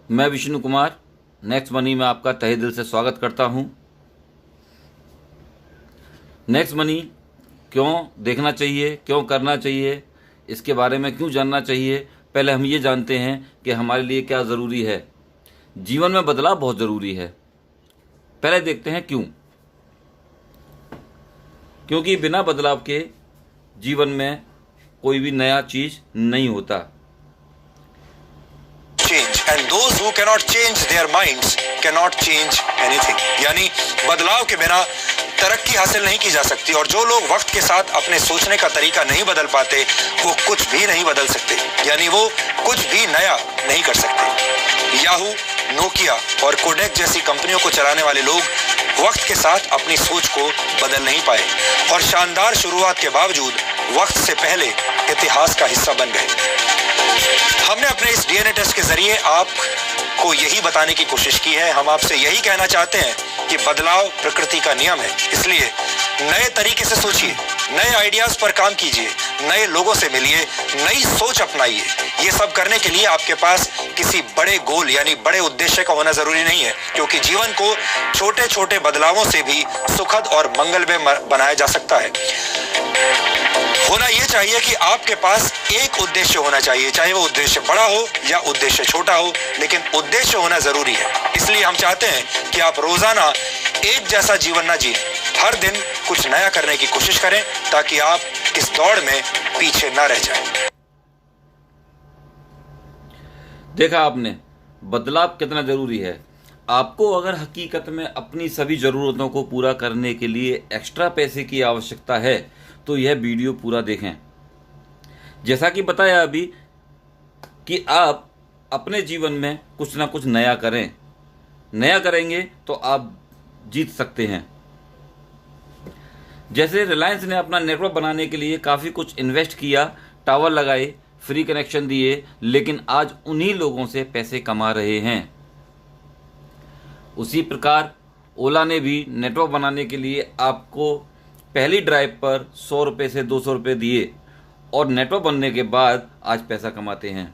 मैं Vishnu Kumar next money में आपका तहे दिल से स्वागत करता हूं। नेक्स्ट मनी क्यों देखना चाहिए, क्यों करना चाहिए, इसके बारे में क्यों जानना चाहिए, पहले हम ये जानते हैं कि हमारे लिए क्या ज़रूरी है। जीवन में बदलाव बहुत ज़रूरी है। पहले देखते हैं क्यों। क्योंकि बिना बदलाव के जीवन में कोई भी नया चीज़ नहीं होता। change and those who cannot change their minds cannot change anything। यानी बदलाव के बिना तरक्की हासिल नहीं की जा सकती, और जो लोग वक्त के साथ अपने सोचने का तरीका नहीं बदल पाते वो कुछ भी नहीं बदल सकते, यानी वो कुछ भी नया नहीं कर सकते। याहू, नोकिया और कोडेक जैसी कंपनियों को चलाने वाले लोग वक्त के साथ अपनी सोच को बदल नहीं पाए और शानदार शुरुआत के बावजूद वक्त से पहले इतिहास का हिस्सा बन गए। हमने अपने इस डीएनए टेस्ट के जरिए आपको यही बताने की कोशिश की है। हम आपसे यही कहना चाहते हैं कि बदलाव प्रकृति का नियम है, इसलिए नए तरीके से सोचिए, नए आइडियाज पर काम कीजिए, नए लोगों से मिलिए, नई सोच अपनाइए। ये सब करने के लिए आपके पास किसी बड़े गोल यानी बड़े उद्देश्य का होना जरूरी नहीं है, क्योंकि जीवन को छोटे छोटे बदलावों से भी सुखद और मंगलमय बनाया जा सकता है। होना यह चाहिए कि आपके पास एक उद्देश्य होना चाहिए, चाहे वो उद्देश्य बड़ा हो या उद्देश्य छोटा हो, लेकिन उद्देश्य होना जरूरी है। इसलिए हम चाहते हैं कि आप रोजाना एक जैसा जीवन ना जिए, हर दिन कुछ नया करने की कोशिश करें ताकि आप इस दौड़ में पीछे ना रह जाएं। देखा आपने बदलाव कितना जरूरी है। आपको अगर हकीकत में अपनी सभी ज़रूरतों को पूरा करने के लिए एक्स्ट्रा पैसे की आवश्यकता है तो यह वीडियो पूरा देखें। जैसा कि बताया अभी कि आप अपने जीवन में कुछ ना कुछ नया करें, नया करेंगे तो आप जीत सकते हैं। जैसे रिलायंस ने अपना नेटवर्क बनाने के लिए काफ़ी कुछ इन्वेस्ट किया, टावर लगाए, फ्री कनेक्शन दिए, लेकिन आज उन्हीं लोगों से पैसे कमा रहे हैं। उसी प्रकार ओला ने भी नेटवर्क बनाने के लिए आपको पहली ड्राइव पर 100 रुपये से 200 रुपये दिए और नेटवर्क बनने के बाद आज पैसा कमाते हैं।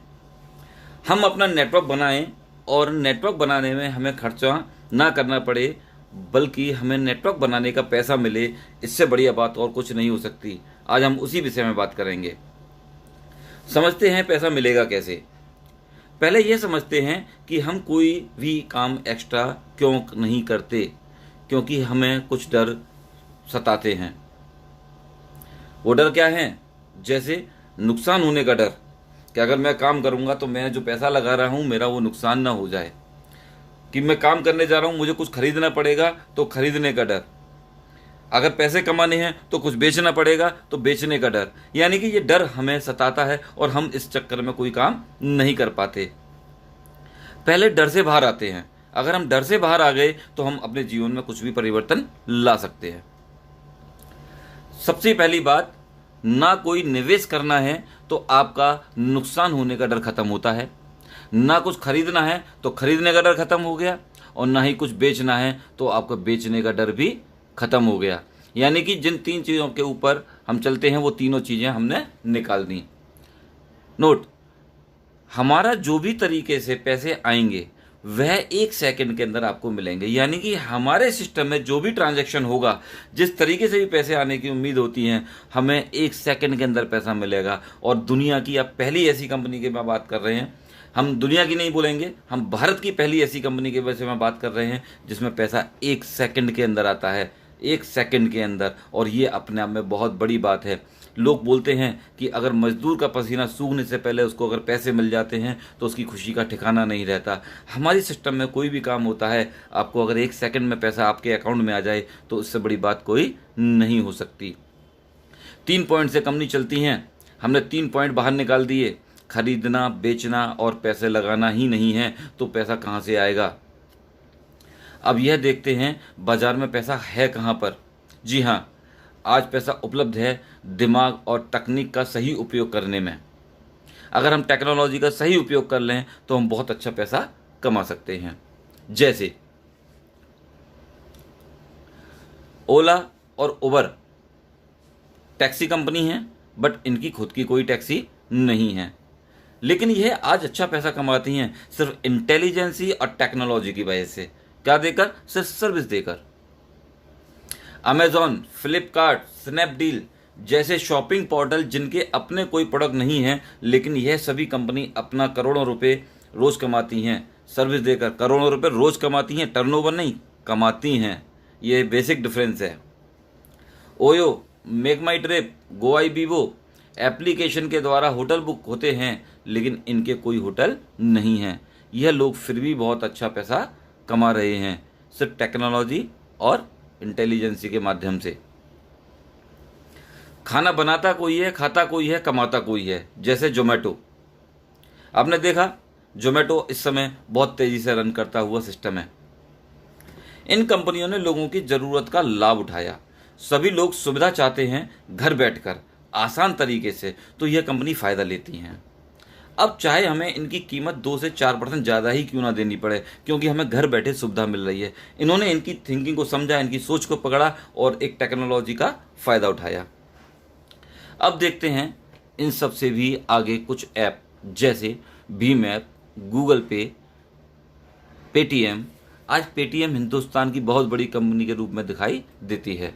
हम अपना नेटवर्क बनाएं और नेटवर्क बनाने में हमें खर्चा ना करना पड़े, बल्कि हमें नेटवर्क बनाने का पैसा मिले, इससे बढ़िया बात और कुछ नहीं हो सकती। आज हम उसी विषय में बात करेंगे। समझते हैं पैसा मिलेगा कैसे। पहले यह समझते हैं कि हम कोई भी काम एक्स्ट्रा क्यों नहीं करते, क्योंकि हमें कुछ डर सताते हैं। वो डर क्या है? जैसे नुकसान होने का डर, कि अगर मैं काम करूंगा तो मैं जो पैसा लगा रहा हूं मेरा वो नुकसान ना हो जाए, कि मैं काम करने जा रहा हूं मुझे कुछ खरीदना पड़ेगा तो खरीदने का डर, अगर पैसे कमाने हैं तो कुछ बेचना पड़ेगा तो बेचने का डर। यानी कि ये डर हमें सताता है और हम इस चक्कर में कोई काम नहीं कर पाते। पहले डर से बाहर आते हैं। अगर हम डर से बाहर आ गए तो हम अपने जीवन में कुछ भी परिवर्तन ला सकते हैं। सबसे पहली बात, ना कोई निवेश करना है तो आपका नुकसान होने का डर खत्म होता है, ना कुछ खरीदना है तो खरीदने का डर खत्म हो गया, और ना ही कुछ बेचना है तो आपका बेचने का डर भी खत्म हो गया। यानी कि जिन 3 चीज़ों के ऊपर हम चलते हैं वो तीनों चीज़ें हमने निकाल दी। नोट, हमारा जो भी तरीके से पैसे आएंगे वह 1 सेकंड के अंदर आपको मिलेंगे। यानी कि हमारे सिस्टम में जो भी ट्रांजैक्शन होगा, जिस तरीके से भी पैसे आने की उम्मीद होती है, हमें 1 सेकंड के अंदर पैसा मिलेगा। और दुनिया की अब पहली ऐसी कंपनी की मैं बात कर रहे हैं, हम दुनिया की नहीं बोलेंगे, हम भारत की पहली ऐसी कंपनी के वजह से मैं बात कर रहे हैं जिसमें पैसा 1 सेकंड के अंदर आता है, 1 सेकंड के अंदर। और ये अपने आप में बहुत बड़ी बात है। लोग बोलते हैं कि अगर मजदूर का पसीना सूखने से पहले उसको अगर पैसे मिल जाते हैं तो उसकी खुशी का ठिकाना नहीं रहता। हमारी सिस्टम में कोई भी काम होता है, आपको अगर 1 सेकंड में पैसा आपके अकाउंट में आ जाए तो उससे बड़ी बात कोई नहीं हो सकती। 3 पॉइंट से कम नहीं चलती हैं। हमने 3 पॉइंट बाहर निकाल दिए। खरीदना, बेचना और पैसे लगाना ही नहीं है तो पैसा कहाँ से आएगा। अब यह देखते हैं बाजार में पैसा है कहाँ पर। जी हाँ, आज पैसा उपलब्ध है दिमाग और तकनीक का सही उपयोग करने में। अगर हम टेक्नोलॉजी का सही उपयोग कर लें तो हम बहुत अच्छा पैसा कमा सकते हैं। जैसे ओला और उबर टैक्सी कंपनी है, बट इनकी खुद की कोई टैक्सी नहीं है, लेकिन यह आज अच्छा पैसा कमाती हैं सिर्फ इंटेलिजेंसी और टेक्नोलॉजी की वजह से। क्या देकर? सिर्फ सर्विस देकर। अमेजॉन, फ्लिपकार्ट, स्नैपडील जैसे शॉपिंग पोर्टल जिनके अपने कोई प्रोडक्ट नहीं है, लेकिन यह सभी कंपनी अपना करोड़ों रुपए रोज कमाती हैं सर्विस देकर। करोड़ों रुपए रोज कमाती हैं, टर्नओवर नहीं, कमाती हैं। ये बेसिक डिफरेंस है। ओयो, मेक माई ट्रिप, गोआईबीबो एप्लीकेशन के द्वारा होटल बुक होते हैं, लेकिन इनके कोई होटल नहीं है। यह लोग फिर भी बहुत अच्छा पैसा कमा रहे हैं सिर्फ टेक्नोलॉजी और इंटेलिजेंसी के माध्यम से। खाना बनाता कोई है, खाता कोई है, कमाता कोई है। जैसे जोमेटो, आपने देखा जोमेटो इस समय बहुत तेजी से रन करता हुआ सिस्टम है। इन कंपनियों ने लोगों की जरूरत का लाभ उठाया। सभी लोग सुविधा चाहते हैं घर बैठकर आसान तरीके से, तो यह कंपनी फायदा लेती हैं। अब चाहे हमें इनकी कीमत 2 से 4% ज़्यादा ही क्यों ना देनी पड़े, क्योंकि हमें घर बैठे सुविधा मिल रही है। इन्होंने इनकी थिंकिंग को समझा, इनकी सोच को पकड़ा और एक टेक्नोलॉजी का फ़ायदा उठाया। अब देखते हैं इन सब से भी आगे कुछ ऐप, जैसे भीम ऐप, गूगल पे, पेटीएम। आज पेटीएम हिंदुस्तान की बहुत बड़ी कंपनी के रूप में दिखाई देती है।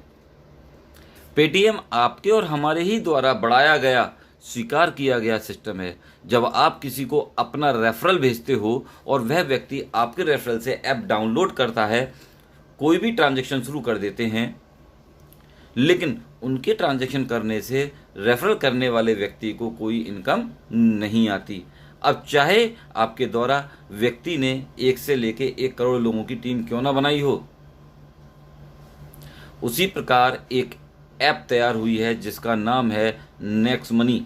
पेटीएम आपके और हमारे ही द्वारा बढ़ाया गया, स्वीकार किया गया सिस्टम है। जब आप किसी को अपना रेफरल भेजते हो और वह व्यक्ति आपके रेफरल से ऐप डाउनलोड करता है, कोई भी ट्रांजैक्शन शुरू कर देते हैं, लेकिन उनके ट्रांजैक्शन करने से रेफरल करने वाले व्यक्ति को कोई इनकम नहीं आती। अब चाहे आपके द्वारा व्यक्ति ने 1 से लेके 1 करोड़ लोगों की टीम क्यों ना बनाई हो, उसी प्रकार एक ऐप तैयार हुई है जिसका नाम है नेक्स्ट मनी।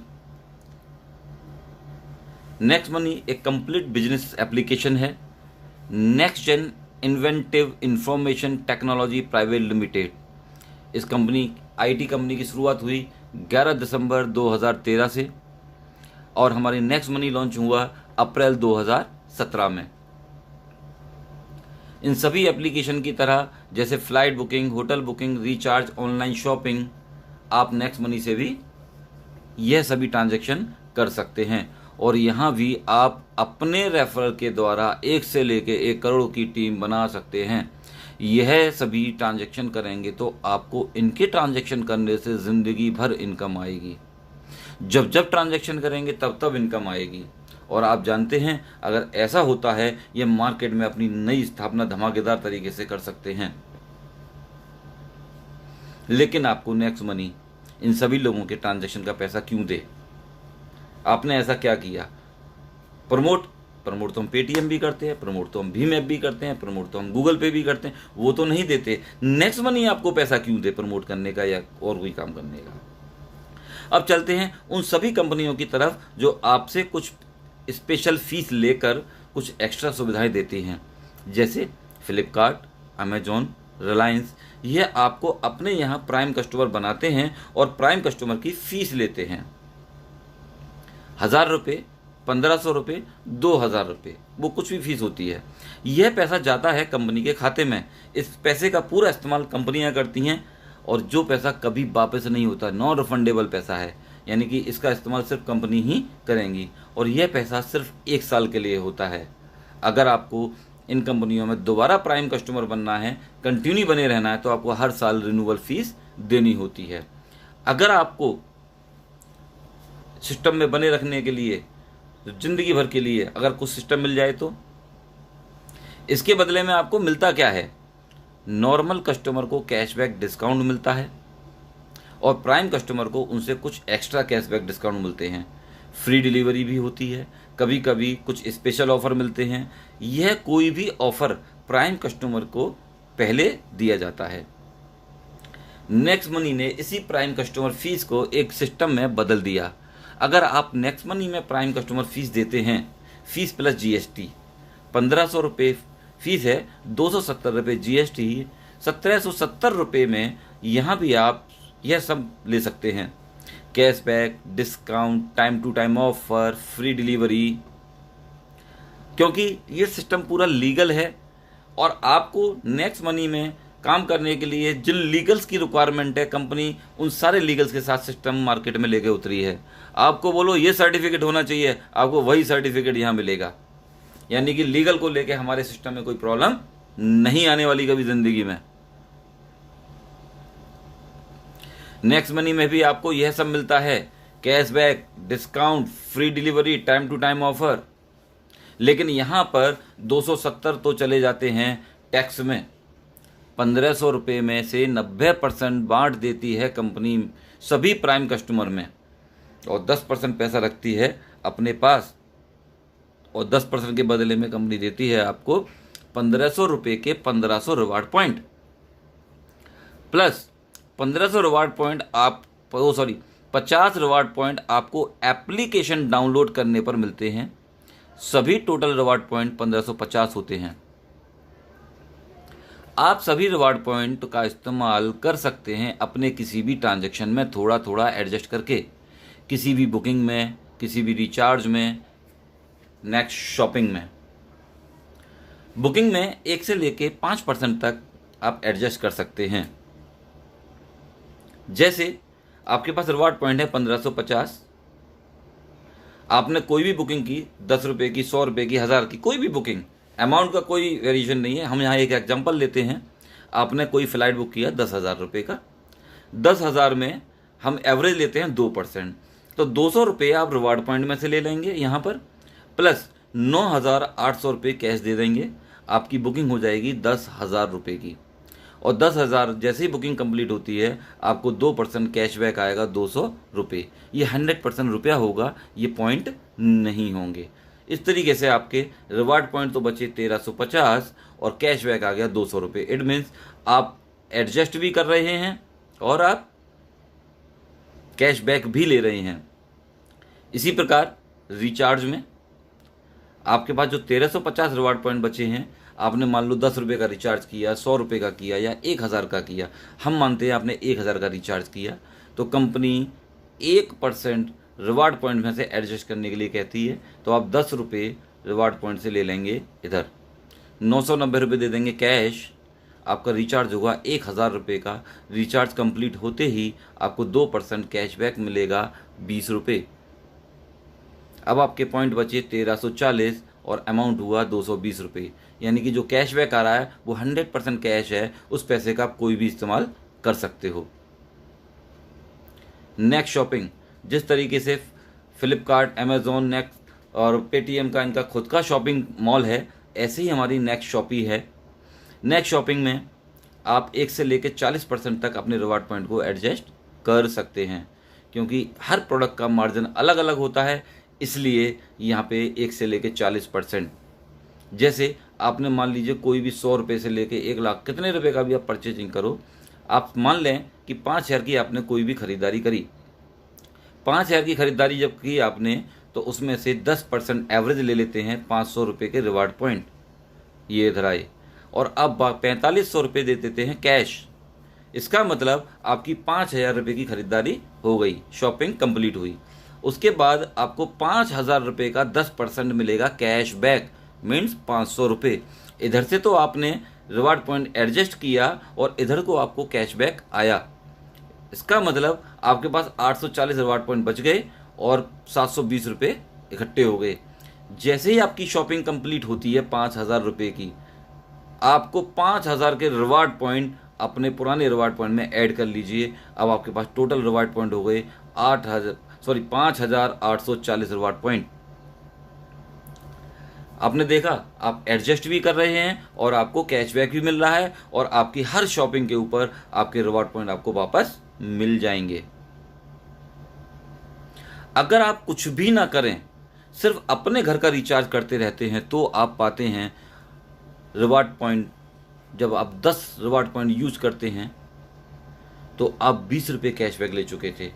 नेक्स्ट मनी एक कंप्लीट बिजनेस एप्लीकेशन है। Next gen inventive information technology private limited, इस कंपनी आईटी कंपनी की शुरुआत हुई 11 दिसंबर 2013 से और हमारी नेक्स्ट मनी लॉन्च हुआ अप्रैल 2017 में। इन सभी एप्लीकेशन की तरह जैसे flight booking, hotel booking, recharge, online shopping, आप नेक्स्ट मनी से भी यह सभी ट्रांजैक्शन कर सकते हैं। और यहाँ भी आप अपने रेफरल के द्वारा 1 से लेके 1 करोड़ की टीम बना सकते हैं। यह सभी ट्रांजैक्शन करेंगे तो आपको इनके ट्रांजैक्शन करने से ज़िंदगी भर इनकम आएगी। जब जब ट्रांजैक्शन करेंगे तब तब इनकम आएगी। और आप जानते हैं, अगर ऐसा होता है, ये मार्केट में अपनी नई स्थापना धमाकेदार तरीके से कर सकते हैं। लेकिन आपको नेक्स्ट मनी इन सभी लोगों के ट्रांजैक्शन का पैसा क्यों दे? आपने ऐसा क्या किया? प्रमोट तो हम पेटीएम भी करते हैं, प्रमोट तो हम भीम ऐप भी करते हैं, प्रमोट तो हम गूगल पे भी करते हैं, वो तो नहीं देते। नेक्स्ट मनी आपको पैसा क्यों दे प्रमोट करने का या और कोई काम करने का? अब चलते हैं उन सभी कंपनियों की तरफ जो आपसे कुछ स्पेशल फीस लेकर कुछ एक्स्ट्रा सुविधाएं देती हैं, जैसे फ्लिपकार्ट, अमेजॉन, रिलायंस। यह आपको अपने यहाँ प्राइम कस्टमर बनाते हैं और प्राइम कस्टमर की फीस लेते हैं। 1000 रुपये, 1500 रुपये, 2000 रुपये, वो कुछ भी फीस होती है। यह पैसा जाता है कंपनी के खाते में। इस पैसे का पूरा इस्तेमाल कंपनियां करती हैं और जो पैसा कभी वापस नहीं होता, नॉन रिफंडेबल पैसा है, यानी कि इसका इस्तेमाल सिर्फ कंपनी ही करेंगी और यह पैसा सिर्फ 1 साल के लिए होता है। अगर आपको इन कंपनियों में दोबारा प्राइम कस्टमर बनना है, कंटिन्यू बने रहना है, तो आपको हर साल रिन्यूअल फीस देनी होती है। अगर आपको सिस्टम में बने रखने के लिए जिंदगी भर के लिए अगर कुछ सिस्टम मिल जाए तो इसके बदले में आपको मिलता क्या है? नॉर्मल कस्टमर को कैशबैक डिस्काउंट मिलता है और प्राइम कस्टमर को उनसे कुछ एक्स्ट्रा कैशबैक डिस्काउंट मिलते हैं। फ्री डिलीवरी भी होती है, कभी कभी कुछ स्पेशल ऑफर मिलते हैं। यह कोई भी ऑफर प्राइम कस्टमर को पहले दिया जाता है। नेक्स्ट मनी ने इसी प्राइम कस्टमर फीस को एक सिस्टम में बदल दिया। अगर आप नेक्स्ट मनी में प्राइम कस्टमर फीस देते हैं, फीस प्लस जीएसटी 1500 रुपये फीस है, 270 रुपये जीएसटी, 1770 रुपये में यहाँ भी आप यह सब ले सकते हैं। Cashback, discount, time to time offer, free delivery. क्योंकि ये सिस्टम पूरा लीगल है और आपको नेक्स्ट मनी में काम करने के लिए जिन लीगल्स की रिक्वायरमेंट है, कंपनी उन सारे लीगल्स के साथ सिस्टम मार्केट में लेके उतरी है। आपको बोलो ये सर्टिफिकेट होना चाहिए, आपको वही सर्टिफिकेट यहाँ मिलेगा। यानी कि लीगल को लेके हमारे सिस्टम में कोई प्रॉब्लम नहीं आने वाली कभी जिंदगी में। नेक्स्ट मनी में भी आपको यह सब मिलता है, cashback, discount, free delivery, time to time offer. लेकिन यहां पर 270 तो चले जाते हैं टैक्स में। 1500 रुपये में से 90% बांट देती है कंपनी सभी प्राइम कस्टमर में, और 10% पैसा रखती है अपने पास, और 10% के बदले में कंपनी देती है आपको 1500 रुपये के 1500 reward point, plus 1500 reward point 50 reward point आपको एप्लीकेशन डाउनलोड करने पर मिलते हैं। सभी टोटल रिवार्ड पॉइंट 1550 होते हैं। आप सभी रिवार्ड पॉइंट का इस्तेमाल कर सकते हैं अपने किसी भी ट्रांजैक्शन में थोड़ा थोड़ा एडजस्ट करके, किसी भी बुकिंग में, किसी भी रिचार्ज में, नेक्स्ट शॉपिंग में। बुकिंग में 1 से लेके 5% तक आप एडजस्ट कर सकते हैं। जैसे आपके पास रिवार्ड पॉइंट है 1550, आपने कोई भी बुकिंग की 10 रुपये की, 100 रुपये की, 1000 की, कोई भी बुकिंग, अमाउंट का कोई वेरिएशन नहीं है। हम यहाँ एक एग्जांपल लेते हैं। आपने कोई फ्लाइट बुक किया 10,000 रुपये का, 10,000 में हम एवरेज लेते हैं 2%, तो 200 रुपये आप रिवार्ड पॉइंट में से ले लेंगे यहाँ पर, प्लस 9,800 रुपये कैश दे देंगे। आपकी बुकिंग हो जाएगी 10,000 रुपये की, और 10,000 जैसे ही बुकिंग कंप्लीट होती है आपको 2% कैशबैक आएगा 200 रुपये। ये 100% रुपया होगा, ये पॉइंट नहीं होंगे। इस तरीके से आपके रिवार्ड पॉइंट तो बचे 1350 और कैशबैक आ गया 200 रुपये। इट मीन्स आप एडजस्ट भी कर रहे हैं और आप कैशबैक भी ले रहे हैं। इसी प्रकार रिचार्ज में आपके पास जो 1350 रिवार्ड पॉइंट बचे हैं, आपने मान लो 10 रुपये का रिचार्ज किया, 100 रुपये का किया या 1000 का किया, हम मानते हैं आपने 1000 का रिचार्ज किया, तो कंपनी 1% रिवार्ड पॉइंट में से एडजस्ट करने के लिए कहती है, तो आप 10 रुपये रिवार्ड पॉइंट से ले लेंगे, इधर 990 रुपये दे देंगे कैश। आपका रिचार्ज होगा 1000 रुपये का। रिचार्ज कंप्लीट होते ही आपको 2% कैशबैक मिलेगा 20 रुपये। अब आपके पॉइंट बचे 1340 और अमाउंट हुआ 220 रुपये। यानी कि जो कैशबैक आ रहा है वो 100% कैश है, उस पैसे का आप कोई भी इस्तेमाल कर सकते हो। नेक्स्ट शॉपिंग, जिस तरीके से फ्लिपकार्ट, अमेजोन, नेक्स्ट और पेटीएम का इनका खुद का शॉपिंग मॉल है, ऐसे ही हमारी नेक्स्ट शॉपी है। नेक्स्ट शॉपिंग में आप 1 से लेकर 40% तक अपने रिवार्ड पॉइंट को एडजस्ट कर सकते हैं, क्योंकि हर प्रोडक्ट का मार्जिन अलग अलग होता है, इसलिए यहाँ पे 1 से लेकर 40%। जैसे आपने मान लीजिए कोई भी 100 रुपये से लेके 1 लाख, कितने रुपए का भी आप परचेजिंग करो, आप मान लें कि 5,000 की आपने कोई भी खरीदारी करी। 5,000 की खरीदारी जब की आपने, तो उसमें से 10% एवरेज ले लेते हैं 500 रुपये के रिवार्ड पॉइंट, ये इधर आए, और अब 4500 रुपये दे देते हैं कैश। इसका मतलब आपकी 5,000 रुपये की खरीदारी हो गई, शॉपिंग कंप्लीट हुई। उसके बाद आपको 5,000 रुपये का 10% मिलेगा कैश बैक, मीन्स 500 रुपये। इधर से तो आपने रिवार्ड पॉइंट एडजस्ट किया और इधर को आपको कैशबैक आया। इसका मतलब आपके पास 840 रिवार्ड पॉइंट बच गए और 720 रुपये इकट्ठे हो गए। जैसे ही आपकी शॉपिंग कंप्लीट होती है 5,000 रुपये की, आपको 5,000 के रिवार्ड पॉइंट अपने पुराने रिवार्ड पॉइंट में ऐड कर लीजिए। अब आपके पास टोटल रिवार्ड पॉइंट हो गए 5,840 रिवार्ड पॉइंट। आपने देखा, आप एडजस्ट भी कर रहे हैं और आपको कैशबैक भी मिल रहा है, और आपकी हर शॉपिंग के ऊपर आपके रिवार्ड पॉइंट आपको वापस मिल जाएंगे। अगर आप कुछ भी ना करें, सिर्फ अपने घर का रिचार्ज करते रहते हैं, तो आप पाते हैं रिवार्ड पॉइंट। जब आप 10 रिवार्ड पॉइंट यूज करते हैं तो आप 20 रुपये कैशबैक ले चुके थे।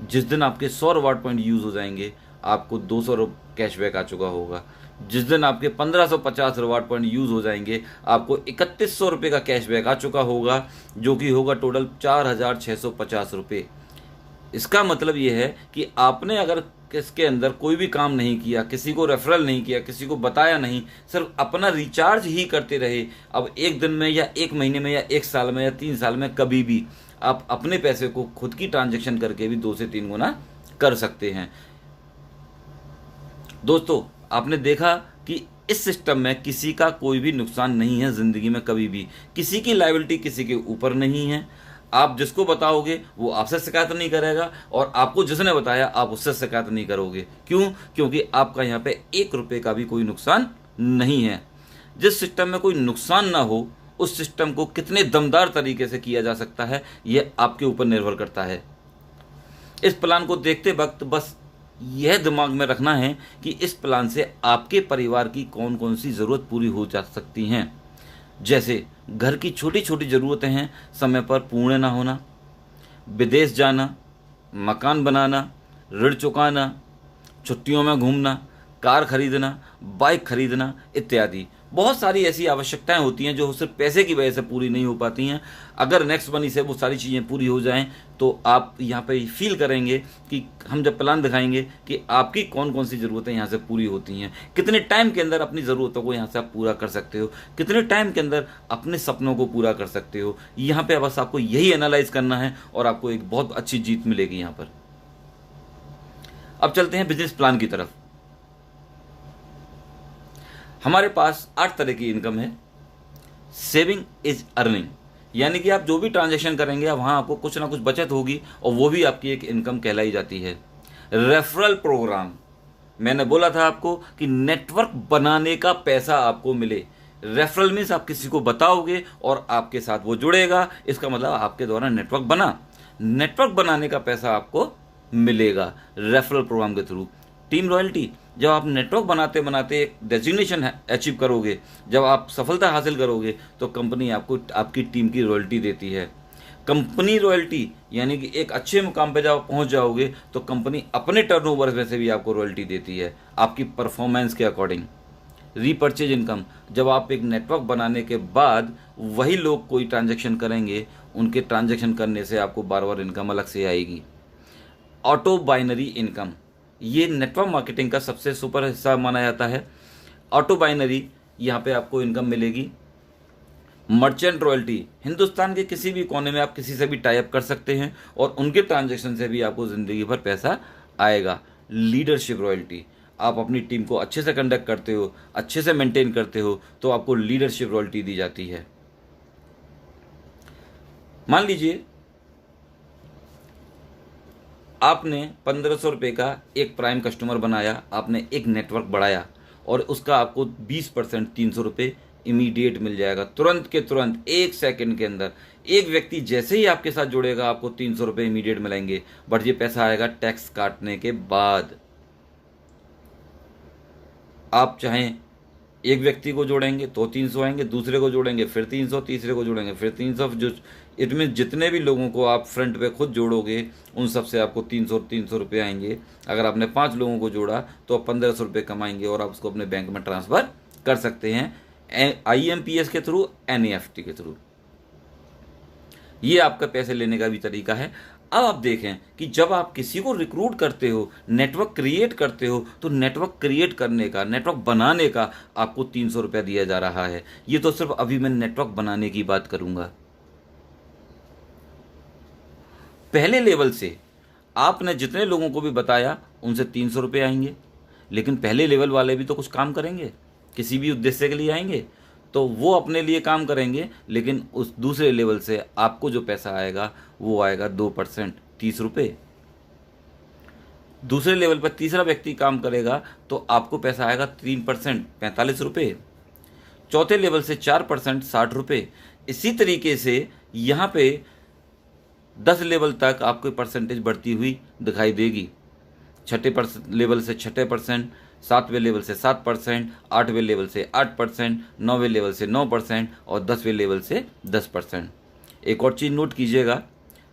जिस दिन आपके 100 रिवार्ड पॉइंट यूज हो जाएंगे, आपको 200 कैशबैक आ चुका होगा। जिस दिन आपके 1550 रिवार्ड पॉइंट यूज हो जाएंगे, आपको 3100 रुपये का कैशबैक आ चुका होगा, जो कि होगा टोटल 4,650 रुपये। इसका मतलब ये है कि आपने अगर इसके अंदर कोई भी काम नहीं किया, किसी को रेफरल नहीं किया, किसी को बताया नहीं, सिर्फ अपना रिचार्ज ही करते रहे, अब एक दिन में या एक महीने में या एक साल में या 3 साल में कभी भी आप अपने पैसे को खुद की ट्रांजैक्शन करके भी 2 से 3 गुना कर सकते हैं। दोस्तों, आपने देखा कि इस सिस्टम में किसी का कोई भी नुकसान नहीं है ज़िंदगी में कभी भी, किसी की लायबिलिटी किसी के ऊपर नहीं है। आप जिसको बताओगे वो आपसे शिकायत नहीं करेगा और आपको जिसने बताया आप उससे शिकायत नहीं करोगे। क्यों? क्योंकि आपका यहाँ पे 1 रुपये का भी कोई नुकसान नहीं है। जिस सिस्टम में कोई नुकसान ना हो उस सिस्टम को कितने दमदार तरीके से किया जा सकता है ये आपके ऊपर निर्भर करता है। इस प्लान को देखते वक्त बस यह दिमाग में रखना है कि इस प्लान से आपके परिवार की कौन कौन सी ज़रूरत पूरी हो जा सकती हैं। जैसे घर की छोटी छोटी ज़रूरतें हैं, समय पर पूर्ण ना होना, विदेश जाना, मकान बनाना, ऋण चुकाना, छुट्टियों में घूमना, कार खरीदना, बाइक खरीदना इत्यादि। बहुत सारी ऐसी आवश्यकताएं होती हैं जो सिर्फ पैसे की वजह से पूरी नहीं हो पाती हैं। अगर नेक्स्ट मनी से वो सारी चीज़ें पूरी हो जाएं तो आप यहाँ पे फील करेंगे कि हम जब प्लान दिखाएंगे कि आपकी कौन कौन सी ज़रूरतें यहाँ से पूरी होती हैं, कितने टाइम के अंदर अपनी ज़रूरतों को यहाँ से आप पूरा कर सकते हो, कितने टाइम के अंदर अपने सपनों को पूरा कर सकते हो। यहाँ पे बस आपको यही एनालाइज करना है और आपको एक बहुत अच्छी जीत मिलेगी यहाँ पर। अब चलते हैं बिजनेस प्लान की तरफ। हमारे पास 8 तरह की इनकम है। सेविंग इज अर्निंग, यानी कि आप जो भी ट्रांजैक्शन करेंगे वहाँ आपको कुछ ना कुछ बचत होगी और वो भी आपकी एक इनकम कहलाई जाती है। रेफरल प्रोग्राम, मैंने बोला था आपको कि नेटवर्क बनाने का पैसा आपको मिले। रेफरल मीन्स आप किसी को बताओगे और आपके साथ वो जुड़ेगा, इसका मतलब आपके द्वारा नेटवर्क बना। नेटवर्क बनाने का पैसा आपको मिलेगा रेफरल प्रोग्राम के थ्रू। टीम रॉयल्टी, जब आप नेटवर्क बनाते बनाते एक डेजिग्नेशन अचीव करोगे, जब आप सफलता हासिल करोगे तो कंपनी आपको आपकी टीम की रॉयल्टी देती है। कंपनी रॉयल्टी यानी कि एक अच्छे मुकाम पे जब आप पहुंच जाओगे तो कंपनी अपने टर्नओवर में से भी आपको रॉयल्टी देती है आपकी परफॉर्मेंस के अकॉर्डिंग। रीपर्चेज इनकम, जब आप एक नेटवर्क बनाने के बाद वही लोग कोई ट्रांजैक्शन करेंगे, उनके ट्रांजैक्शन करने से आपको बार बार इनकम अलग से आएगी। ऑटो बाइनरी इनकम, ये नेटवर्क मार्केटिंग का सबसे सुपर हिस्सा माना जाता है। ऑटो बाइनरी, यहाँ पे आपको इनकम मिलेगी। मर्चेंट रॉयल्टी, हिंदुस्तान के किसी भी कोने में आप किसी से भी टाई अप कर सकते हैं और उनके ट्रांजैक्शन से भी आपको ज़िंदगी भर पैसा आएगा। लीडरशिप रॉयल्टी, आप अपनी टीम को अच्छे से कंडक्ट करते हो, अच्छे से मेंटेन करते हो तो आपको लीडरशिप रॉयल्टी दी जाती है। मान लीजिए आपने 1500 रुपये का एक प्राइम कस्टमर बनाया, आपने एक नेटवर्क बढ़ाया और उसका आपको 20% 300 रुपये इमीडिएट मिल जाएगा, तुरंत के तुरंत 1 सेकंड के अंदर। एक व्यक्ति जैसे ही आपके साथ जुड़ेगा आपको 300 रुपये इमीडिएट मिलेंगे, बट ये पैसा आएगा टैक्स काटने के बाद। आप चाहें एक व्यक्ति को जोड़ेंगे तो 300 आएंगे, दूसरे को जोड़ेंगे फिर 300, तीसरे को जोड़ेंगे फिर 300, जो इट मीन जितने भी लोगों को आप फ्रंट पे खुद जोड़ोगे उन सब से आपको 300 रुपये आएंगे। अगर आपने 5 लोगों को जोड़ा तो आप 1500 रुपये कमाएंगे और आप उसको अपने बैंक में ट्रांसफ़र कर सकते हैं IMPS के थ्रू, NEFT के थ्रू। ये आपका पैसे लेने का भी तरीका है। अब आप देखें कि जब आप किसी को रिक्रूट करते हो, नेटवर्क क्रिएट करते हो, तो नेटवर्क क्रिएट करने का, नेटवर्क बनाने का आपको 300 रुपया दिया जा रहा है। ये तो सिर्फ अभी मैं नेटवर्क बनाने की बात करूंगा। पहले लेवल से आपने जितने लोगों को भी बताया उनसे 300 रुपये आएंगे, लेकिन पहले लेवल वाले भी तो कुछ काम करेंगे, किसी भी उद्देश्य के लिए आएंगे, तो वो अपने लिए काम करेंगे, लेकिन उस दूसरे लेवल से आपको जो पैसा आएगा वो आएगा 2%, 30 रुपये। दूसरे लेवल पर तीसरा व्यक्ति काम करेगा तो आपको पैसा आएगा 3%, 45 रुपये। चौथे लेवल से 4%, 60 रुपये। इसी तरीके से यहाँ पे 10 लेवल तक आपको परसेंटेज बढ़ती हुई दिखाई देगी। छठे लेवल से 6%, 7वें लेवल से 7%, 8वें लेवल से 8%, 9वें लेवल से 9% और 10वें लेवल से 10%। एक और चीज़ नोट कीजिएगा,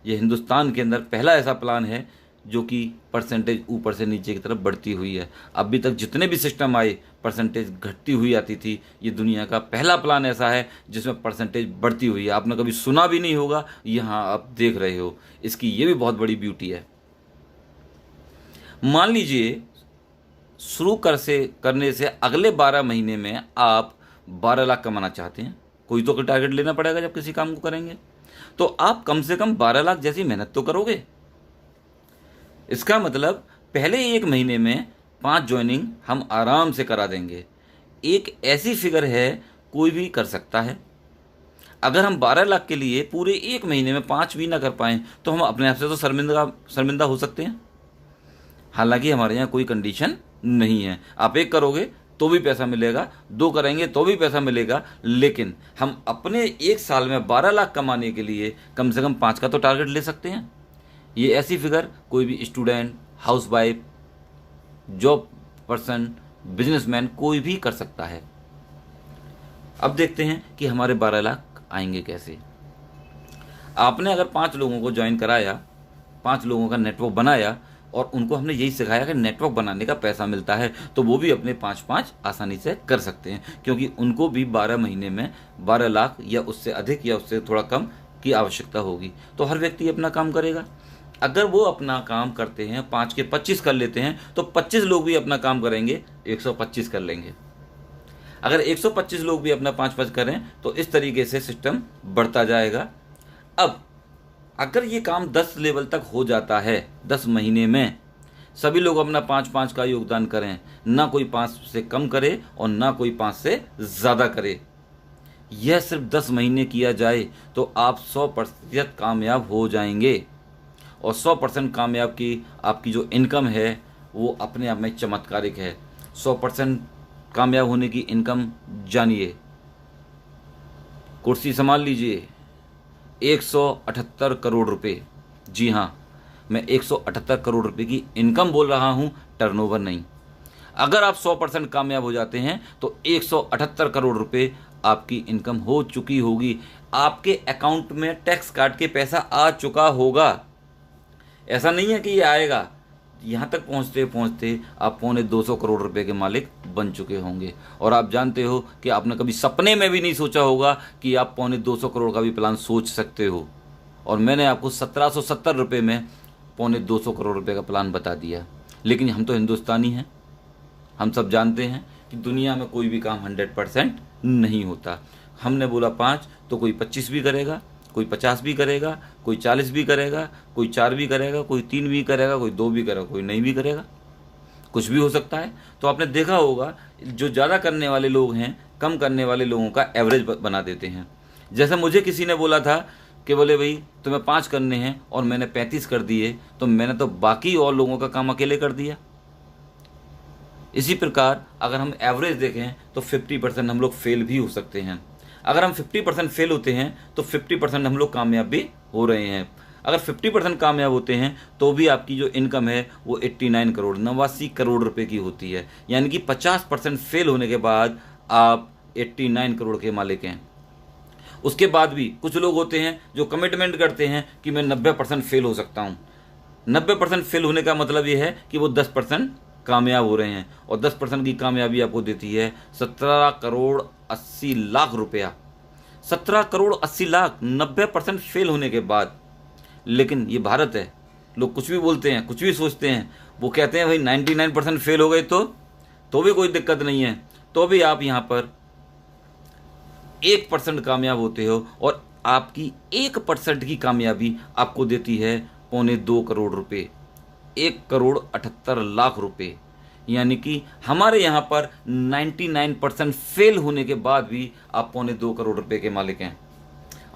ये हिंदुस्तान के अंदर पहला ऐसा प्लान है जो कि परसेंटेज ऊपर से नीचे की तरफ बढ़ती हुई है। अभी तक जितने भी सिस्टम आए परसेंटेज घटती हुई आती थी, ये दुनिया का पहला प्लान ऐसा है जिसमें परसेंटेज बढ़ती हुई है। आपने कभी सुना भी नहीं होगा, यहाँ आप देख रहे हो, इसकी ये भी बहुत बड़ी ब्यूटी है। मान लीजिए शुरू करने से अगले 12 महीने में आप 12 लाख कमाना चाहते हैं। कोई तो टारगेट लेना पड़ेगा जब किसी काम को करेंगे, तो आप कम से कम 12 लाख जैसी मेहनत तो करोगे। इसका मतलब पहले 1 महीने में 5 ज्वाइनिंग हम आराम से करा देंगे। एक ऐसी फिगर है, कोई भी कर सकता है। अगर हम 12 लाख के लिए पूरे 1 महीने में 5 भी ना कर पाएँ तो हम अपने आप से तो शर्मिंदा हो सकते हैं। हालांकि हमारे यहाँ कोई कंडीशन नहीं है, आप 1 करोगे तो भी पैसा मिलेगा, 2 करेंगे तो भी पैसा मिलेगा, लेकिन हम अपने 1 साल में 12 लाख कमाने के लिए कम से कम 5 का तो टारगेट ले सकते हैं। ये ऐसी फिगर कोई भी student, housewife, job person, businessman कोई भी कर सकता है। अब देखते हैं कि हमारे 12 लाख आएंगे कैसे। आपने अगर 5 लोगों को ज्वाइन कराया, 5 लोगों का नेटवर्क बनाया और उनको हमने यही सिखाया कि नेटवर्क बनाने का पैसा मिलता है, तो वो भी अपने 5-5 आसानी से कर सकते हैं, क्योंकि उनको भी 12 महीने में 12 लाख या उससे अधिक या उससे थोड़ा कम की आवश्यकता होगी। तो हर व्यक्ति अपना काम करेगा। अगर वो अपना काम करते हैं, 5 के 25 कर लेते हैं, तो 25 लोग भी अपना काम करेंगे, 125 कर लेंगे। अगर 125 लोग भी अपना 5-5 करें तो इस तरीके से सिस्टम बढ़ता जाएगा। अब अगर ये काम 10 लेवल तक हो जाता है, 10 महीने में सभी लोग अपना 5-5 का योगदान करें, ना कोई 5 से कम करे और ना कोई 5 से ज़्यादा करे, यह सिर्फ 10 महीने किया जाए तो आप 100% कामयाब हो जाएंगे। और 100% कामयाब की आपकी जो इनकम है वो अपने आप में चमत्कारिक है। 100% कामयाब होने की इनकम जानिए, कुर्सी संभाल लीजिए, 178 करोड़ रुपए। जी हाँ, मैं 178 करोड़ रुपए की इनकम बोल रहा हूँ, टर्नओवर नहीं। अगर आप 100% कामयाब हो जाते हैं तो 178 करोड़ रुपए आपकी इनकम हो चुकी होगी। आपके अकाउंट में टैक्स काट के पैसा आ चुका होगा। ऐसा नहीं है कि ये आएगा, यहाँ तक पहुँचते पहुँचते आप 225 करोड़ रुपए के मालिक बन चुके होंगे। और आप जानते हो कि आपने कभी सपने में भी नहीं सोचा होगा कि आप 225 करोड़ का भी प्लान सोच सकते हो। और मैंने आपको 1770 रुपये में 225 करोड़ रुपए का प्लान बता दिया। लेकिन हम तो हिंदुस्तानी हैं, हम सब जानते हैं कि दुनिया में कोई भी काम 100% नहीं होता। हमने बोला 5 तो कोई 25 भी करेगा, कोई 50 भी करेगा, कोई 40 भी करेगा, कोई 4 भी करेगा, कोई 3 भी करेगा, कोई 2 भी करेगा, कोई नहीं भी करेगा, कुछ भी हो सकता है। तो आपने देखा होगा जो ज़्यादा करने वाले लोग हैं कम करने वाले लोगों का एवरेज बना देते हैं। जैसे मुझे किसी ने बोला था कि बोले भाई तुम्हें 5 करने हैं और मैंने 35 कर दिए, तो मैंने तो बाकी और लोगों का काम अकेले कर दिया। इसी प्रकार अगर हम एवरेज देखें तो 50% हम लोग फेल भी हो सकते हैं। अगर हम 50% फेल होते हैं तो 50% हम लोग कामयाब भी हो रहे हैं। अगर 50% कामयाब होते हैं तो भी आपकी जो इनकम है वो 89 करोड़ 89 करोड़ रुपए की होती है। यानी कि 50% फेल होने के बाद आप 89 करोड़ के मालिक हैं। उसके बाद भी कुछ लोग होते हैं जो कमिटमेंट करते हैं कि मैं 90% फेल हो सकता हूँ। 90% फेल होने का मतलब ये है कि वो 10% कामयाब हो रहे हैं, और 10% की कामयाबी आपको देती है 17 करोड़ 80 लाख रुपया। 17 करोड़ 80 लाख 90% फेल होने के बाद। लेकिन ये भारत है, लोग कुछ भी बोलते हैं, कुछ भी सोचते हैं। वो कहते हैं भाई 99% फेल हो गए तो भी कोई दिक्कत नहीं है, तो भी आप यहाँ पर 1% कामयाब होते हो, और आपकी 1% की कामयाबी आपको देती है 2.25 करोड़ रुपए, 1 करोड़ 78 लाख रुपए। यानी कि हमारे यहाँ पर 99% फेल होने के बाद भी आप 2.25 करोड़ रुपए के मालिक हैं।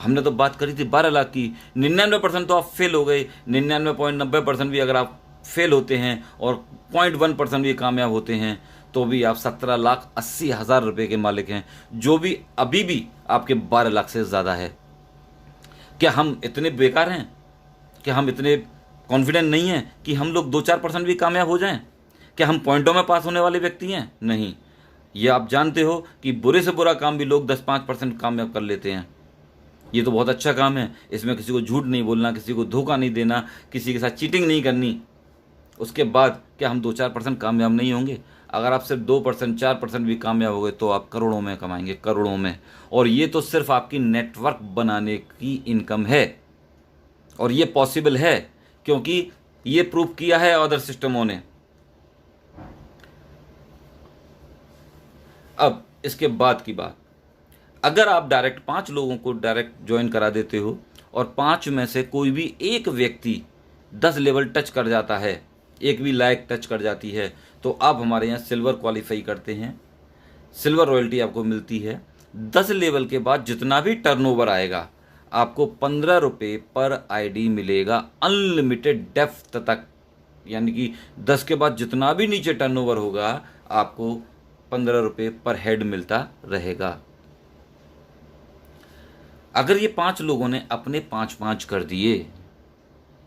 हमने तो बात करी थी 12 लाख की, 99% तो आप फेल हो गए। 99.90% भी अगर आप फेल होते हैं और 0.1% भी कामयाब होते हैं तो भी आप 17,80,000 रुपये के मालिक हैं, जो भी अभी भी आपके 12 लाख से ज़्यादा है। क्या हम इतने बेकार हैं? क्या हम इतने कॉन्फिडेंट नहीं हैं कि हम लोग 2-4% भी कामयाब हो जाएं? क्या हम पॉइंटों में पास होने वाले व्यक्ति हैं? नहीं। ये आप जानते हो कि बुरे से बुरा काम भी लोग 10-5% कामयाब कर लेते हैं। ये तो बहुत अच्छा काम है। इसमें किसी को झूठ नहीं बोलना, किसी को धोखा नहीं देना, किसी के साथ चीटिंग नहीं करनी। उसके बाद क्या हम 2-4% कामयाब नहीं होंगे? अगर आप सिर्फ 2%, 4% भी कामयाब हो गए तो आप करोड़ों में कमाएंगे, करोड़ों में। और ये तो सिर्फ आपकी नेटवर्क बनाने की इनकम है। और ये पॉसिबल है क्योंकि ये प्रूव किया है अदर सिस्टमों ने। अब इसके बाद की बात, अगर आप डायरेक्ट 5 लोगों को डायरेक्ट ज्वाइन करा देते हो और 5 में से कोई भी एक व्यक्ति 10 लेवल टच कर जाता है, एक भी लायक टच कर जाती है, तो आप हमारे यहाँ सिल्वर क्वालिफाई करते हैं, सिल्वर रॉयल्टी आपको मिलती है। 10 लेवल के बाद जितना भी टर्नओवर आएगा आपको 15 रुपये पर आईडी मिलेगा, अनलिमिटेड डेप्थ तक। यानी कि 10 के बाद जितना भी नीचे टर्नओवर होगा आपको 15 रुपये पर हेड मिलता रहेगा। अगर ये 5 लोगों ने अपने 5-5 कर दिए,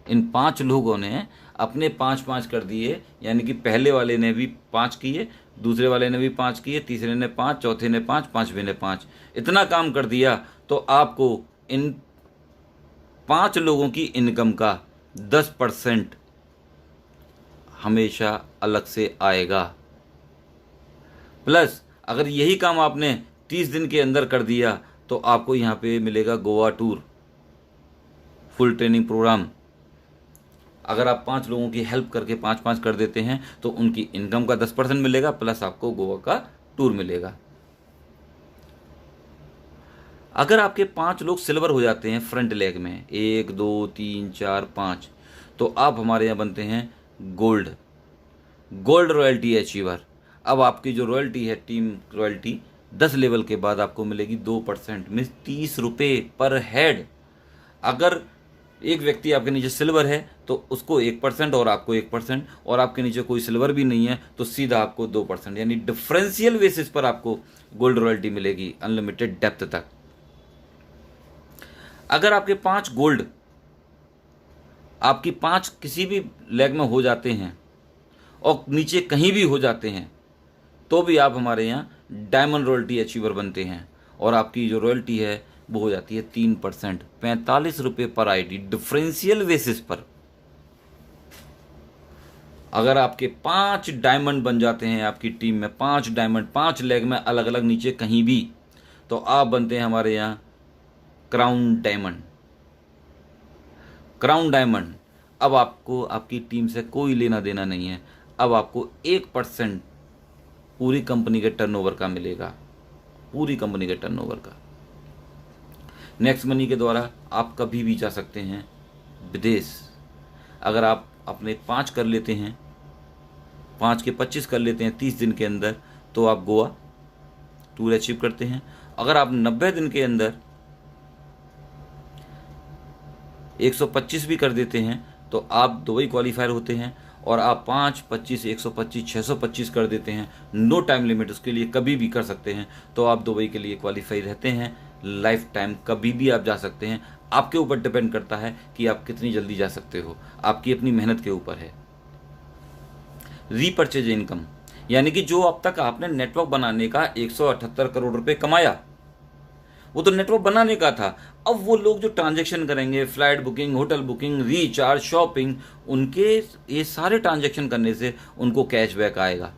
इन 5 लोगों ने अपने 5-5 कर दिए, यानी कि पहले वाले ने भी 5 किए, दूसरे वाले ने भी 5 किए, तीसरे ने 5, चौथे ने 5, पांचवें ने 5, इतना काम कर दिया, तो आपको इन 5 लोगों की इनकम का 10% हमेशा अलग से आएगा। प्लस अगर यही काम आपने 30 दिन के अंदर कर दिया तो आपको यहाँ पे मिलेगा Goa tour full training program. अगर आप 5 लोगों की हेल्प करके 5-5 कर देते हैं तो उनकी इनकम का 10% मिलेगा, प्लस आपको गोवा का टूर मिलेगा। अगर आपके 5 लोग सिल्वर हो जाते हैं फ्रंट लेग में, 1 2 3 4 5, तो आप हमारे यहाँ बनते हैं गोल्ड रॉयल्टी अचीवर। अब आपकी जो रॉयल्टी है, टीम रॉयल्टी, 10 लेवल के बाद आपको मिलेगी 2%, मीन्स 30 रुपये पर हेड। अगर एक व्यक्ति आपके नीचे सिल्वर है तो उसको 1% और आपको 1%, और आपके नीचे कोई सिल्वर भी नहीं है तो सीधा आपको 2%, यानी डिफरेंशियल बेसिस पर आपको गोल्ड रॉयल्टी मिलेगी अनलिमिटेड डेप्थ तक। अगर आपके 5 गोल्ड आपकी 5 किसी भी लेग में हो जाते हैं और नीचे कहीं भी हो जाते हैं तो भी आप हमारे यहाँ डायमंड रॉयल्टी अचीवर बनते हैं, और आपकी जो रॉयल्टी है वो हो जाती है 3%, 45 रुपये पर आईडी डिफरेंशियल बेसिस पर। अगर आपके 5 डायमंड बन जाते हैं आपकी टीम में, 5 डायमंड 5 लेग में अलग अलग नीचे कहीं भी, तो आप बनते हैं हमारे यहाँ क्राउन डायमंड। क्राउन डायमंड, अब आपको आपकी टीम से कोई लेना देना नहीं है, अब आपको 1% पूरी कंपनी के टर्नओवर का मिलेगा, पूरी कंपनी के टर्नओवर का। नेक्स्ट मनी के द्वारा आप कभी भी जा सकते हैं विदेश। अगर आप अपने 5 कर लेते हैं, 5 के 25 कर लेते हैं 30 दिन के अंदर, तो आप गोवा टूर अचीव करते हैं। अगर आप 90 दिन के अंदर 125 भी कर देते हैं तो आप दुबई क्वालिफायर होते हैं। और आप 5, 25, 125, 625 कर देते हैं, नो टाइम लिमिट, उसके लिए कभी भी कर सकते हैं, तो आप दुबई के लिए क्वालिफाई रहते हैं। लाइफ टाइम कभी भी आप जा सकते हैं। आपके ऊपर डिपेंड करता है कि आप कितनी जल्दी जा सकते हो, आपकी अपनी मेहनत के ऊपर है। रीपर्चेज इनकम, यानी कि जो अब तक आपने नेटवर्क बनाने का 178 करोड़ रुपए कमाया, वो तो नेटवर्क बनाने का था। अब वो लोग जो ट्रांजैक्शन करेंगे, flight booking, hotel booking, recharge, shopping, उनके ये सारे ट्रांजैक्शन करने से उनको कैशबैक आएगा,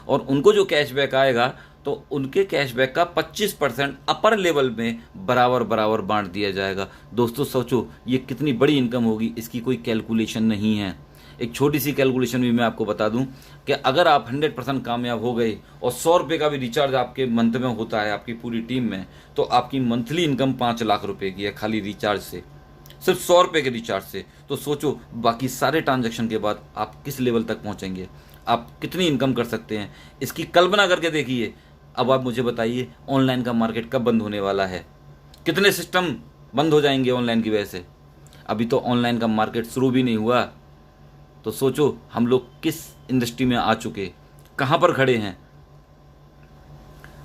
और उनको जो कैशबैक आएगा तो उनके कैशबैक का 25% अपर लेवल में बराबर बराबर बांट दिया जाएगा। दोस्तों सोचो ये कितनी बड़ी इनकम होगी, इसकी कोई कैलकुलेशन नहीं है। एक छोटी सी कैलकुलेशन भी मैं आपको बता दूं कि अगर आप 100% कामयाब हो गए और 100 रुपये का भी रिचार्ज आपके मंथ में होता है आपकी पूरी टीम में, तो आपकी मंथली इनकम 5 लाख रुपए की है खाली रिचार्ज से, सिर्फ 100 रुपये के रिचार्ज से। तो सोचो बाकी सारे ट्रांजैक्शन के बाद आप किस लेवल तक पहुंचेंगे, आप कितनी इनकम कर सकते हैं, इसकी कल्पना करके देखिए। अब आप मुझे बताइए ऑनलाइन का मार्केट कब बंद होने वाला है, कितने सिस्टम बंद हो जाएंगे ऑनलाइन की वजह से। अभी तो ऑनलाइन का मार्केट शुरू भी नहीं हुआ, तो सोचो हम लोग किस इंडस्ट्री में आ चुके, कहाँ पर खड़े हैं।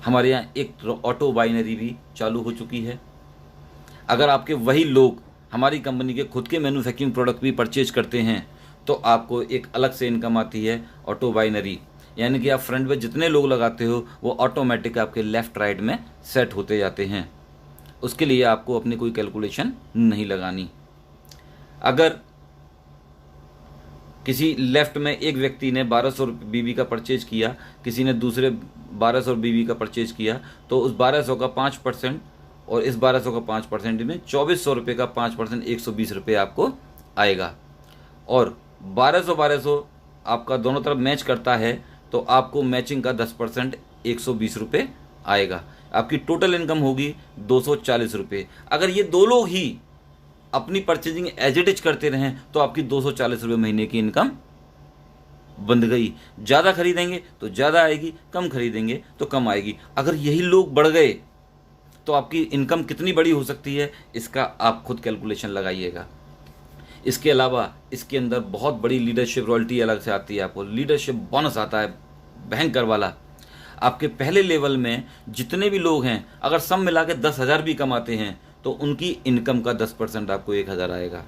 हमारे यहाँ एक ऑटो बाइनरी भी चालू हो चुकी है। अगर आपके वही लोग हमारी कंपनी के खुद के मैन्युफैक्चरिंग प्रोडक्ट भी परचेज करते हैं तो आपको एक अलग से इनकम आती है ऑटो बाइनरी, यानी कि आप फ्रंट में जितने लोग लगाते हो वो ऑटोमेटिक आपके लेफ्ट राइट में सेट होते जाते हैं। उसके लिए आपको अपनी कोई कैलकुलेशन नहीं लगानी। अगर किसी लेफ्ट में एक व्यक्ति ने 1200 बीबी का परचेज किया, किसी ने दूसरे 1200 बीबी का परचेज किया, तो उस 1200 का 5% और इस 1200 का 5% में 2400 रुपये का 5% 120 रुपये आपको आएगा। और 1200 आपका दोनों तरफ मैच करता है तो आपको मैचिंग का 10% 120 रुपये आएगा। आपकी टोटल इनकम होगी 240 रुपये। अगर ये दो लोग ही अपनी परचेजिंग एज इट इज करते रहें तो आपकी 240 रुपये महीने की इनकम बंध गई। ज़्यादा खरीदेंगे तो ज़्यादा आएगी, कम खरीदेंगे तो कम आएगी। अगर यही लोग बढ़ गए तो आपकी इनकम कितनी बड़ी हो सकती है, इसका आप खुद कैलकुलेशन लगाइएगा। इसके अलावा इसके अंदर बहुत बड़ी लीडरशिप रॉयल्टी अलग से आती है। आपको लीडरशिप बोनस आता है भयंकर वाला। आपके पहले लेवल में जितने भी लोग हैं, अगर सब मिला के 10,000 भी कमाते हैं तो उनकी इनकम का 10% आपको 1,000 आएगा।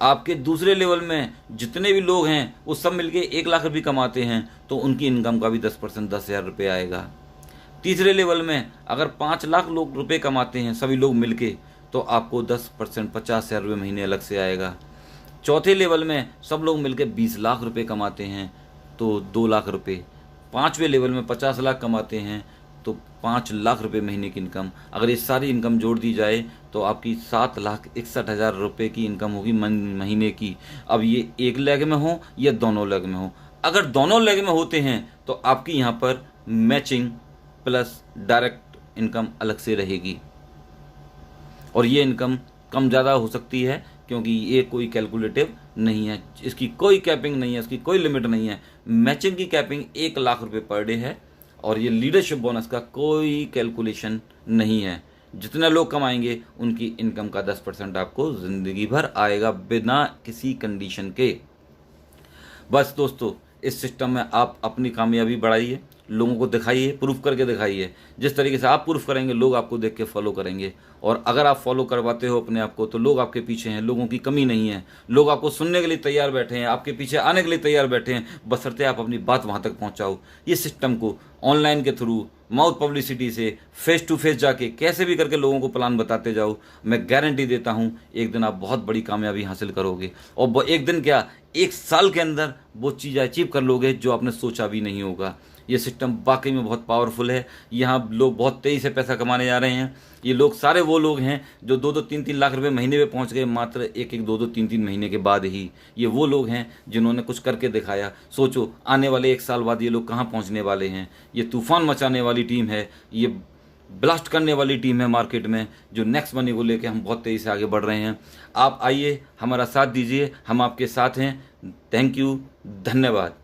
आपके दूसरे लेवल में जितने भी लोग हैं वो सब मिलके 1 लाख रुपये कमाते हैं तो उनकी इनकम का भी 10% 10,000 रुपये आएगा। तीसरे लेवल में अगर 5 लाख लोग रुपये कमाते हैं सभी लोग मिलके तो आपको 10% 50,000 रुपये महीने अलग से आएगा। चौथे लेवल में सब लोग मिलके 20 लाख रुपये कमाते हैं तो 2 लाख रुपये। पाँचवें लेवल में 50 लाख कमाते हैं तो 5 लाख रुपये महीने की इनकम। अगर ये सारी इनकम जोड़ दी जाए तो आपकी 7,61,000 रुपये की इनकम होगी महीने की। अब ये एक लेग में हो या दोनों लेग में हो। अगर दोनों लेग में होते हैं तो आपकी यहाँ पर मैचिंग प्लस डायरेक्ट इनकम अलग से रहेगी और ये इनकम कम ज़्यादा हो सकती है क्योंकि ये कोई कैलकुलेटिव नहीं है, इसकी कोई कैपिंग नहीं है, इसकी कोई लिमिट नहीं है। मैचिंग की कैपिंग 1 लाख रुपये पर डे है और ये लीडरशिप बोनस का कोई कैलकुलेशन नहीं है। जितने लोग कमाएंगे उनकी इनकम का 10% आपको ज़िंदगी भर आएगा बिना किसी कंडीशन के। बस दोस्तों, इस सिस्टम में आप अपनी कामयाबी बढ़ाइए, लोगों को दिखाइए, प्रूफ करके दिखाइए। जिस तरीके से आप प्रूफ करेंगे लोग आपको देख के फॉलो करेंगे और अगर आप फॉलो करवाते हो अपने आप को तो लोग आपके पीछे हैं, लोगों की कमी नहीं है। लोग आपको सुनने के लिए तैयार बैठे हैं, आपके पीछे आने के लिए तैयार बैठे हैं, बशर्ते आप अपनी बात वहाँ तक पहुँचाओ। ये सिस्टम को ऑनलाइन के थ्रू, माउथ पब्लिसिटी से, फेस टू फेस जाके कैसे भी करके लोगों को प्लान बताते जाओ। मैं गारंटी देता हूँ एक दिन आप बहुत बड़ी कामयाबी हासिल करोगे और एक दिन क्या 1 साल के अंदर वो चीज़ अचीव कर लोगे जो आपने सोचा भी नहीं होगा। ये सिस्टम वाकई में बहुत पावरफुल है। यहाँ लोग बहुत तेज़ी से पैसा कमाने जा रहे हैं। ये लोग सारे वो लोग हैं जो 2-2, 3-3 लाख रुपए महीने में पहुँच गए मात्र 1-1, 2-2, 3-3 महीने के बाद ही। ये वो लोग हैं जिन्होंने कुछ करके दिखाया। सोचो आने वाले 1 साल बाद ये लोग कहाँ पहुँचने वाले हैं। ये तूफान मचाने वाली टीम है, ये ब्लास्ट करने वाली टीम है मार्केट में, जो नेक्स्ट मनी को लेके हम बहुत तेज़ी से आगे बढ़ रहे हैं। आप आइए, हमारा साथ दीजिए, हम आपके साथ हैं। थैंक यू, धन्यवाद।